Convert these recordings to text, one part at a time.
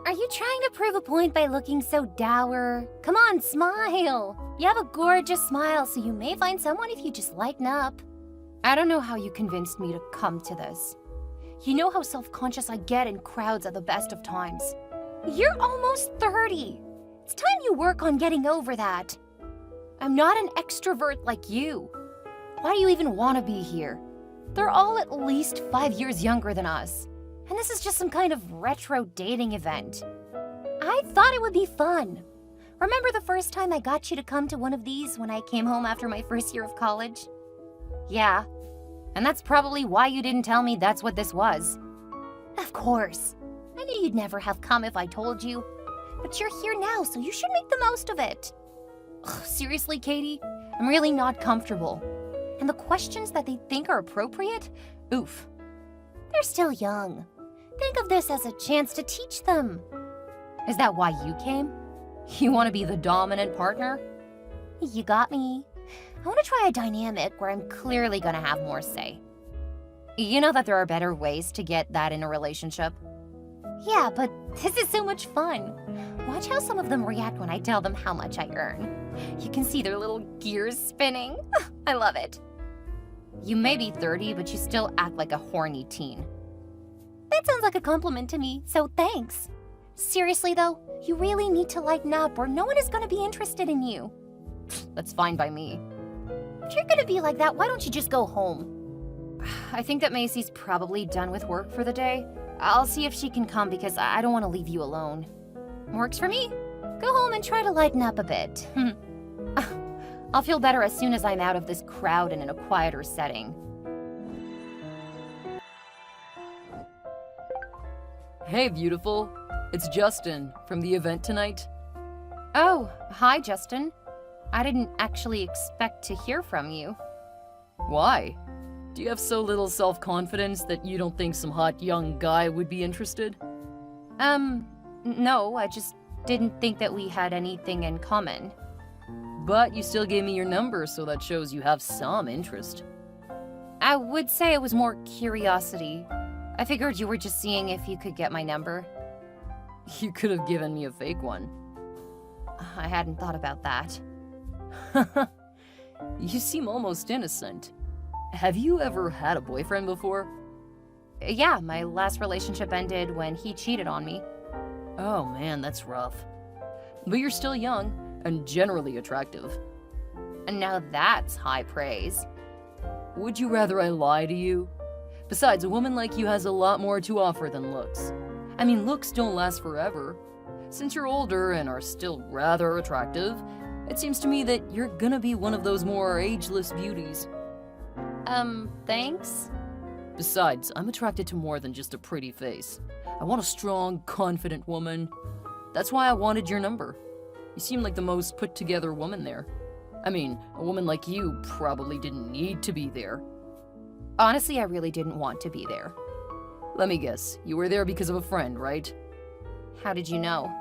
Are you trying to prove a point by looking so dour? Come on, smile! You have a gorgeous smile, so you may find someone if you just lighten up. I don't know how you convinced me to come to this. You know how self-conscious I get in crowds at the best of times. You're almost 30. It's time you work on getting over that. I'm not an extrovert like you. Why do you even want to be here? They're all at least 5 years younger than us. And this is just some kind of retro dating event. I thought it would be fun. Remember the first time I got you to come to one of these when I came home after my first year of college? Yeah. And that's probably why you didn't tell me that's what this was. Of course. I knew you'd never have come if I told you. But you're here now, so you should make the most of it. Ugh, seriously, Katie? I'm really not comfortable. And the questions that they think are appropriate? Oof. They're still young. Think of this as a chance to teach them. Is that why you came? You want to be the dominant partner? You got me. I want to try a dynamic where I'm clearly going to have more say. You know that there are better ways to get that in a relationship? Yeah, but this is so much fun. Watch how some of them react when I tell them how much I earn. You can see their little gears spinning. I love it. You may be 30, but you still act like a horny teen. That sounds like a compliment to me, so thanks. Seriously though, you really need to lighten up or no one is going to be interested in you. That's fine by me. If you're going to be like that, why don't you just go home? I think that Macy's probably done with work for the day. I'll see if she can come because I don't want to leave you alone. Works for me. Go home and try to lighten up a bit. I'll feel better as soon as I'm out of this crowd and in a quieter setting. Hey, beautiful. It's Justin from the event tonight. Oh, hi, Justin. I didn't actually expect to hear from you. Why? Do you have so little self-confidence that you don't think some hot young guy would be interested? No, I just didn't think that we had anything in common. But you still gave me your number, so that shows you have some interest. I would say it was more curiosity. I figured you were just seeing if you could get my number. You could have given me a fake one. I hadn't thought about that. You seem almost innocent. Have you ever had a boyfriend before? Yeah, my last relationship ended when he cheated on me. Oh man, that's rough. But you're still young and generally attractive. And now that's high praise. Would you rather I lie to you? Besides, a woman like you has a lot more to offer than looks. I mean, looks don't last forever. Since you're older and are still rather attractive, it seems to me that you're gonna be one of those more ageless beauties. Thanks? Besides, I'm attracted to more than just a pretty face. I want a strong, confident woman. That's why I wanted your number. You seem like the most put-together woman there. I mean, a woman like you probably didn't need to be there. Honestly, I really didn't want to be there. Let me guess, you were there because of a friend, right? How did you know?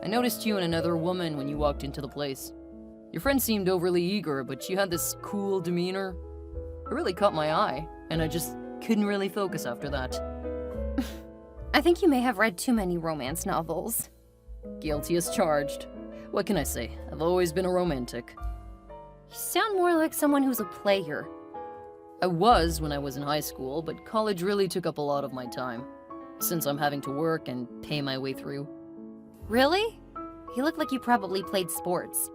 I noticed you and another woman when you walked into the place. Your friend seemed overly eager, but she had this cool demeanor. It really caught my eye, and I just couldn't really focus after that. I think you may have read too many romance novels. Guilty as charged. What can I say? I've always been a romantic. You sound more like someone who's a player. I was when I was in high school, but college really took up a lot of my time, since I'm having to work and pay my way through. Really? You look like you probably played sports.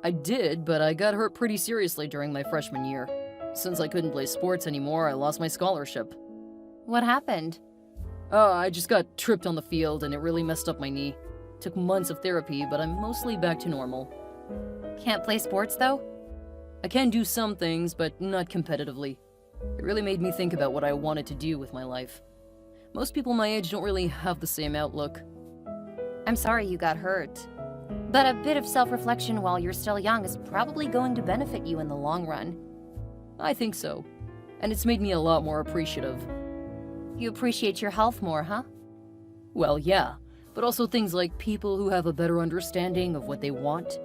I did, but I got hurt pretty seriously during my freshman year. Since I couldn't play sports anymore, I lost my scholarship. What happened? I just got tripped on the field and it really messed up my knee. Took months of therapy, but I'm mostly back to normal. Can't play sports, though? I can do some things, but not competitively. It really made me think about what I wanted to do with my life. Most people my age don't really have the same outlook. I'm sorry you got hurt. But a bit of self-reflection while you're still young is probably going to benefit you in the long run. I think so. And it's made me a lot more appreciative. You appreciate your health more, huh? Well, yeah. But also things like people who have a better understanding of what they want.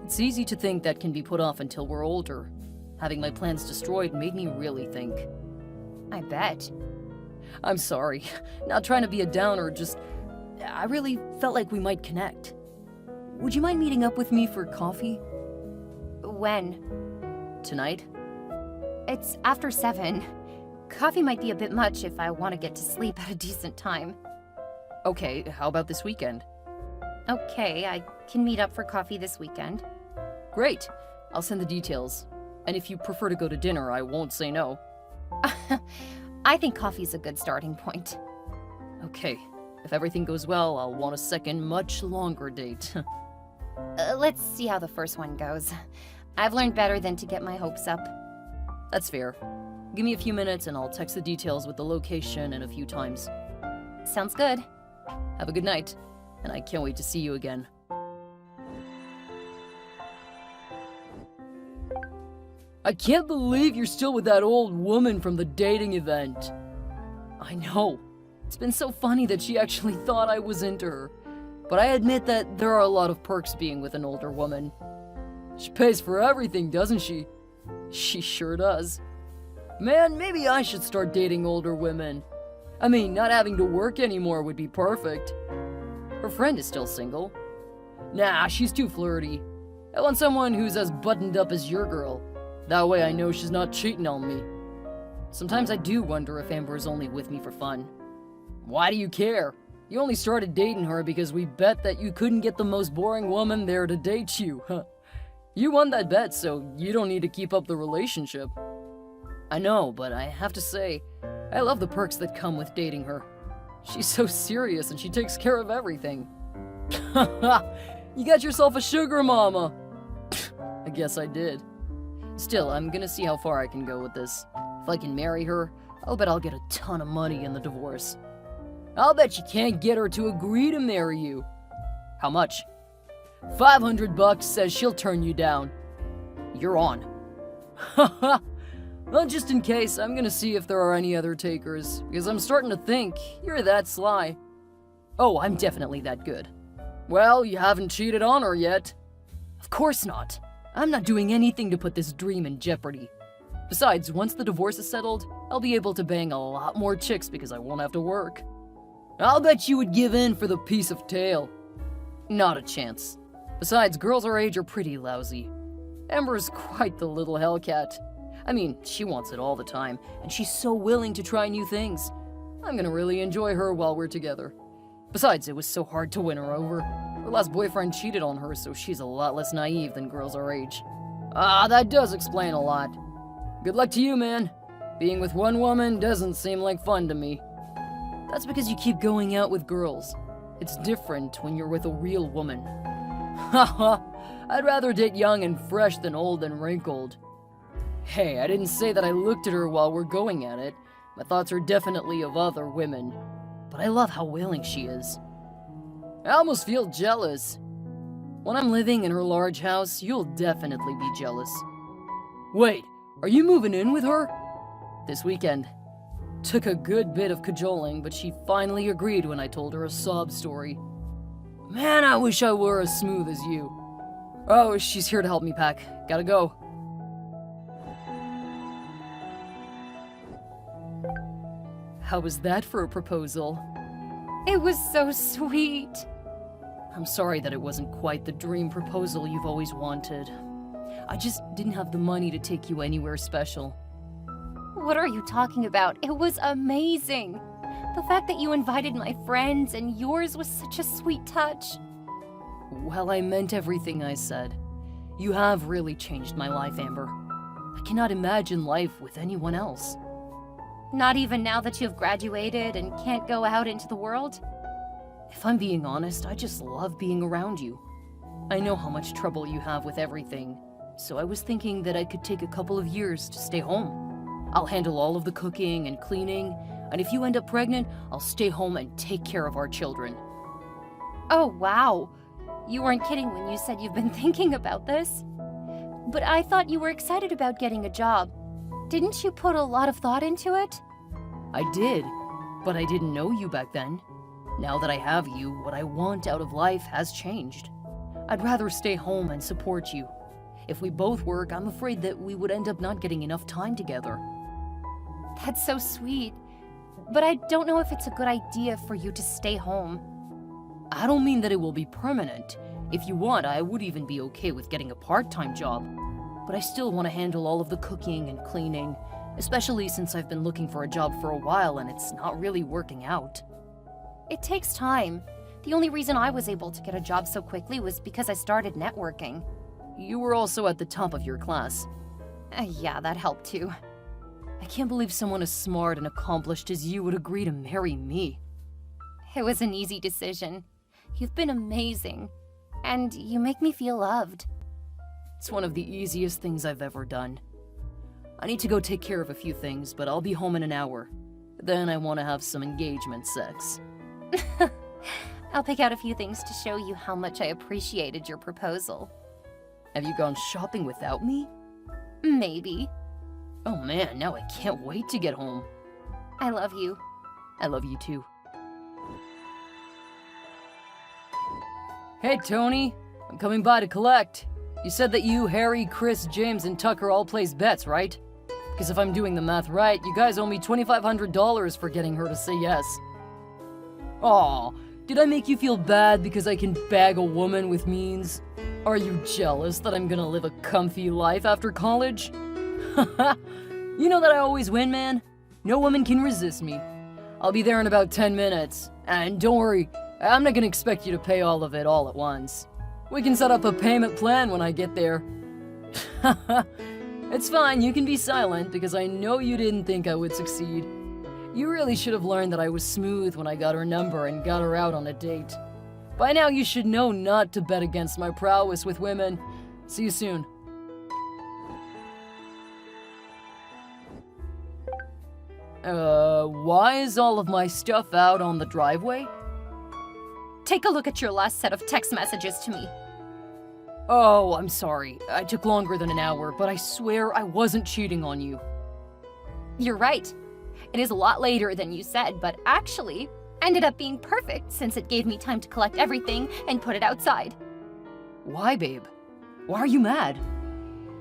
It's easy to think that can be put off until we're older. Having my plans destroyed made me really think. I bet. I'm sorry. Not trying to be a downer, just... I really felt like we might connect. Would you mind meeting up with me for coffee? When? Tonight? It's after 7. Coffee might be a bit much if I want to get to sleep at a decent time. Okay, how about this weekend? Okay, I can meet up for coffee this weekend. Great. I'll send the details. And if you prefer to go to dinner, I won't say no. I think coffee's a good starting point. Okay. If everything goes well, I'll want a second, much longer date. Let's see how the first one goes. I've learned better than to get my hopes up. That's fair. Give me a few minutes and I'll text the details with the location and a few times. Sounds good. Have a good night, and I can't wait to see you again. I can't believe you're still with that old woman from the dating event. I know. It's been so funny that she actually thought I was into her. But I admit that there are a lot of perks being with an older woman. She pays for everything, doesn't she? She sure does. Man, maybe I should start dating older women. I mean, not having to work anymore would be perfect. Her friend is still single. Nah, she's too flirty. I want someone who's as buttoned up as your girl. That way I know she's not cheating on me. Sometimes I do wonder if Amber is only with me for fun. Why do you care? You only started dating her because we bet that you couldn't get the most boring woman there to date you. You won that bet, so you don't need to keep up the relationship. I know, but I have to say, I love the perks that come with dating her. She's so serious and she takes care of everything. You got yourself a sugar mama. I guess I did. Still, I'm gonna see how far I can go with this. If I can marry her, I'll bet I'll get a ton of money in the divorce. I'll bet you can't get her to agree to marry you. How much? $500 says she'll turn you down. You're on. Haha. Well, just in case, I'm gonna see if there are any other takers, because I'm starting to think you're that sly. Oh, I'm definitely that good. Well, you haven't cheated on her yet. Of course not. I'm not doing anything to put this dream in jeopardy. Besides, once the divorce is settled, I'll be able to bang a lot more chicks because I won't have to work. I'll bet you would give in for the piece of tail. Not a chance. Besides, girls our age are pretty lousy. Amber's quite the little hellcat. I mean, she wants it all the time, and she's so willing to try new things. I'm gonna really enjoy her while we're together. Besides, it was so hard to win her over. Her last boyfriend cheated on her, so she's a lot less naive than girls our age. Ah, that does explain a lot. Good luck to you, man. Being with one woman doesn't seem like fun to me. That's because you keep going out with girls. It's different when you're with a real woman. Haha, I'd rather date young and fresh than old and wrinkled. Hey, I didn't say that I looked at her while we're going at it. My thoughts are definitely of other women. But I love how willing she is. I almost feel jealous. When I'm living in her large house, you'll definitely be jealous. Wait, are you moving in with her? This weekend. Took a good bit of cajoling, but she finally agreed when I told her a sob story. Man, I wish I were as smooth as you. Oh, she's here to help me pack. Gotta go. How was that for a proposal? It was so sweet. I'm sorry that it wasn't quite the dream proposal you've always wanted. I just didn't have the money to take you anywhere special. What are you talking about? It was amazing. The fact that you invited my friends and yours was such a sweet touch. Well, I meant everything I said. You have really changed my life, Amber. I cannot imagine life with anyone else. Not even now that you've graduated and can't go out into the world? If I'm being honest, I just love being around you. I know how much trouble you have with everything, so I was thinking that I could take a couple of years to stay home. I'll handle all of the cooking and cleaning, and if you end up pregnant, I'll stay home and take care of our children. Oh, wow. You weren't kidding when you said you've been thinking about this. But I thought you were excited about getting a job. Didn't you put a lot of thought into it? I did, but I didn't know you back then. Now that I have you, what I want out of life has changed. I'd rather stay home and support you. If we both work, I'm afraid that we would end up not getting enough time together. That's so sweet. But I don't know if it's a good idea for you to stay home. I don't mean that it will be permanent. If you want, I would even be okay with getting a part-time job. But I still want to handle all of the cooking and cleaning, especially since I've been looking for a job for a while and it's not really working out. It takes time. The only reason I was able to get a job so quickly was because I started networking. You were also at the top of your class. Yeah, that helped too. I can't believe someone as smart and accomplished as you would agree to marry me. It was an easy decision. You've been amazing, and you make me feel loved. It's one of the easiest things I've ever done. I need to go take care of a few things, but I'll be home in an hour. Then I want to have some engagement sex. I'll pick out a few things to show you how much I appreciated your proposal. Have you gone shopping without me? Maybe. Oh man, now I can't wait to get home. I love you. I love you too. Hey Tony, I'm coming by to collect. You said that you, Harry, Chris, James, and Tucker all place bets, right? Because if I'm doing the math right, you guys owe me $2,500 for getting her to say yes. Aw, did I make you feel bad because I can bag a woman with means? Are you jealous that I'm gonna live a comfy life after college? You know that I always win, man. No woman can resist me. I'll be there in about 10 minutes. And don't worry, I'm not gonna expect you to pay all of it all at once. We can set up a payment plan when I get there. It's fine, you can be silent, because I know you didn't think I would succeed. You really should have learned that I was smooth when I got her number and got her out on a date. By now you should know not to bet against my prowess with women. See you soon. Why is all of my stuff out on the driveway? Take a look at your last set of text messages to me. Oh, I'm sorry. I took longer than an hour, but I swear I wasn't cheating on you. You're right. It is a lot later than you said, but actually ended up being perfect since it gave me time to collect everything and put it outside. Why, babe? Why are you mad?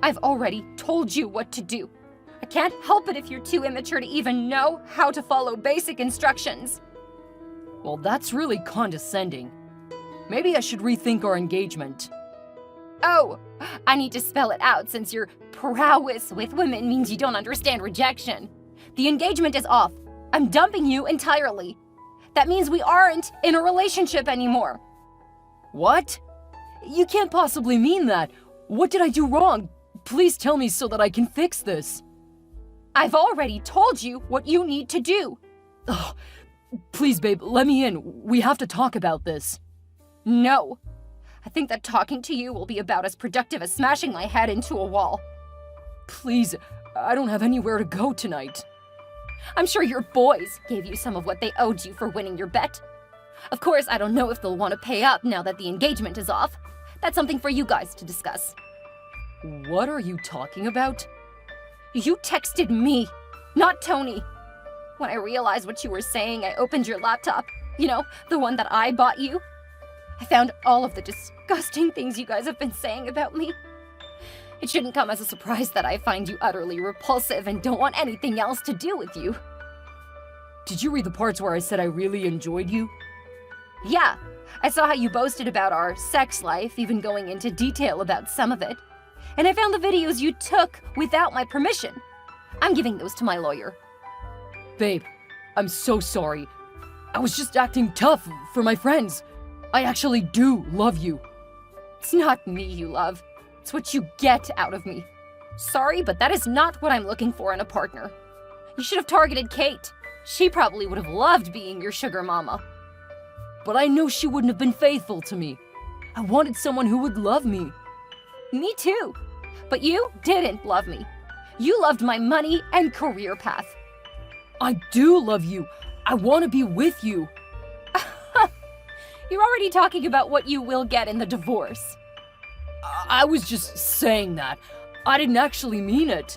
I've already told you what to do. I can't help it if you're too immature to even know how to follow basic instructions. Well, that's really condescending. Maybe I should rethink our engagement. Oh, I need to spell it out since your prowess with women means you don't understand rejection. The engagement is off. I'm dumping you entirely. That means we aren't in a relationship anymore. What? You can't possibly mean that. What did I do wrong? Please tell me so that I can fix this. I've already told you what you need to do. Ugh. Please, babe, let me in. We have to talk about this. No. I think that talking to you will be about as productive as smashing my head into a wall. Please, I don't have anywhere to go tonight. I'm sure your boys gave you some of what they owed you for winning your bet. Of course, I don't know if they'll want to pay up now that the engagement is off. That's something for you guys to discuss. What are you talking about? You texted me, not Tony. When I realized what you were saying, I opened your laptop. You know, the one that I bought you. I found all of the disgusting things you guys have been saying about me. It shouldn't come as a surprise that I find you utterly repulsive and don't want anything else to do with you. Did you read the parts where I said I really enjoyed you? Yeah, I saw how you boasted about our sex life, even going into detail about some of it. And I found the videos you took without my permission. I'm giving those to my lawyer. Babe, I'm so sorry. I was just acting tough for my friends. I actually do love you. It's not me you love. It's what you get out of me. Sorry, but that is not what I'm looking for in a partner. You should have targeted Kate. She probably would have loved being your sugar mama. But I know she wouldn't have been faithful to me. I wanted someone who would love me. Me too. But you didn't love me. You loved my money and career path. I do love you. I want to be with you. You're already talking about what you will get in the divorce. I was just saying that. I didn't actually mean it.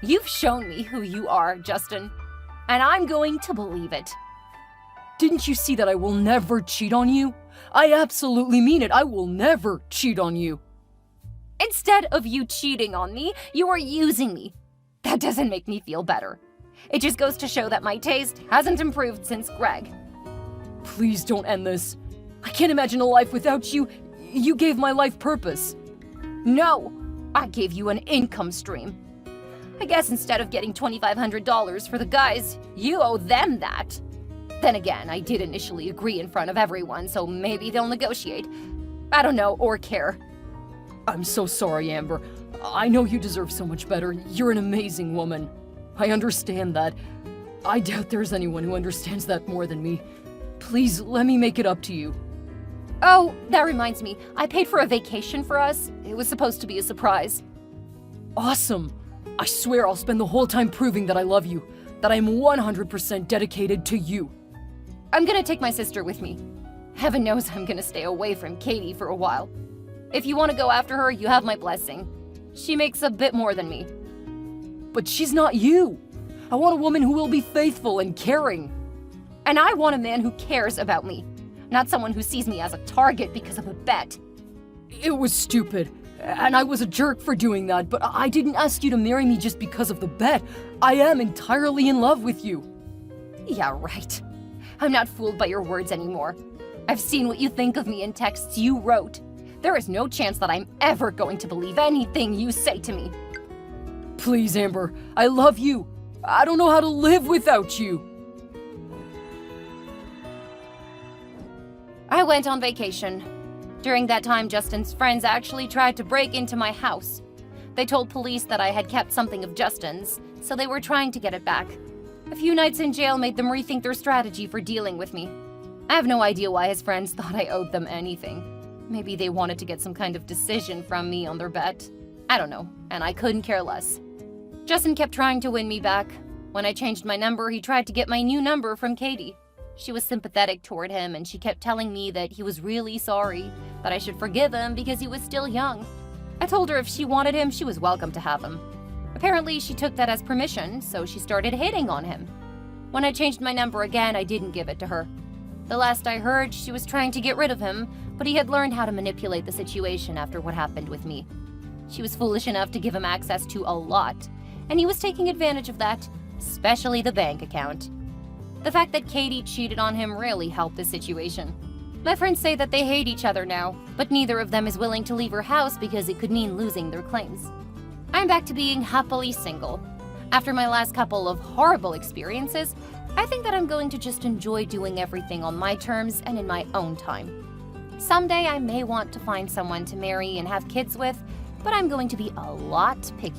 You've shown me who you are, Justin, and I'm going to believe it. Didn't you see that I will never cheat on you? I absolutely mean it. I will never cheat on you. Instead of you cheating on me, you are using me. That doesn't make me feel better. It just goes to show that my taste hasn't improved since Greg. Please don't end this. I can't imagine a life without you. You gave my life purpose. No, I gave you an income stream. I guess instead of getting $2,500 for the guys, you owe them that. Then again, I did initially agree in front of everyone, so maybe they'll negotiate. I don't know or care. I'm so sorry, Amber. I know you deserve so much better. You're an amazing woman. I understand that. I doubt there's anyone who understands that more than me. Please, let me make it up to you. Oh, that reminds me. I paid for a vacation for us. It was supposed to be a surprise. Awesome! I swear I'll spend the whole time proving that I love you, that I'm 100% dedicated to you. I'm gonna take my sister with me. Heaven knows I'm gonna stay away from Katie for a while. If you want to go after her, you have my blessing. She makes a bit more than me. But she's not you! I want a woman who will be faithful and caring. And I want a man who cares about me, not someone who sees me as a target because of a bet. It was stupid, and I was a jerk for doing that, but I didn't ask you to marry me just because of the bet. I am entirely in love with you. Yeah, right. I'm not fooled by your words anymore. I've seen what you think of me in texts you wrote. There is no chance that I'm ever going to believe anything you say to me. Please, Amber, I love you. I don't know how to live without you. I went on vacation. During that time, Justin's friends actually tried to break into my house. They told police that I had kept something of Justin's, so they were trying to get it back. A few nights in jail made them rethink their strategy for dealing with me. I have no idea why his friends thought I owed them anything. Maybe they wanted to get some kind of decision from me on their bet. I don't know, and I couldn't care less. Justin kept trying to win me back. When I changed my number, he tried to get my new number from Katie. She was sympathetic toward him, and she kept telling me that he was really sorry, that I should forgive him because he was still young. I told her if she wanted him, she was welcome to have him. Apparently, she took that as permission, so she started hitting on him. When I changed my number again, I didn't give it to her. The last I heard, she was trying to get rid of him, but he had learned how to manipulate the situation after what happened with me. She was foolish enough to give him access to a lot, and he was taking advantage of that, especially the bank account. The fact that Katie cheated on him really helped the situation. My friends say that they hate each other now, but neither of them is willing to leave her house because it could mean losing their claims. I'm back to being happily single. After my last couple of horrible experiences, I think that I'm going to just enjoy doing everything on my terms and in my own time. Someday I may want to find someone to marry and have kids with, but I'm going to be a lot pickier.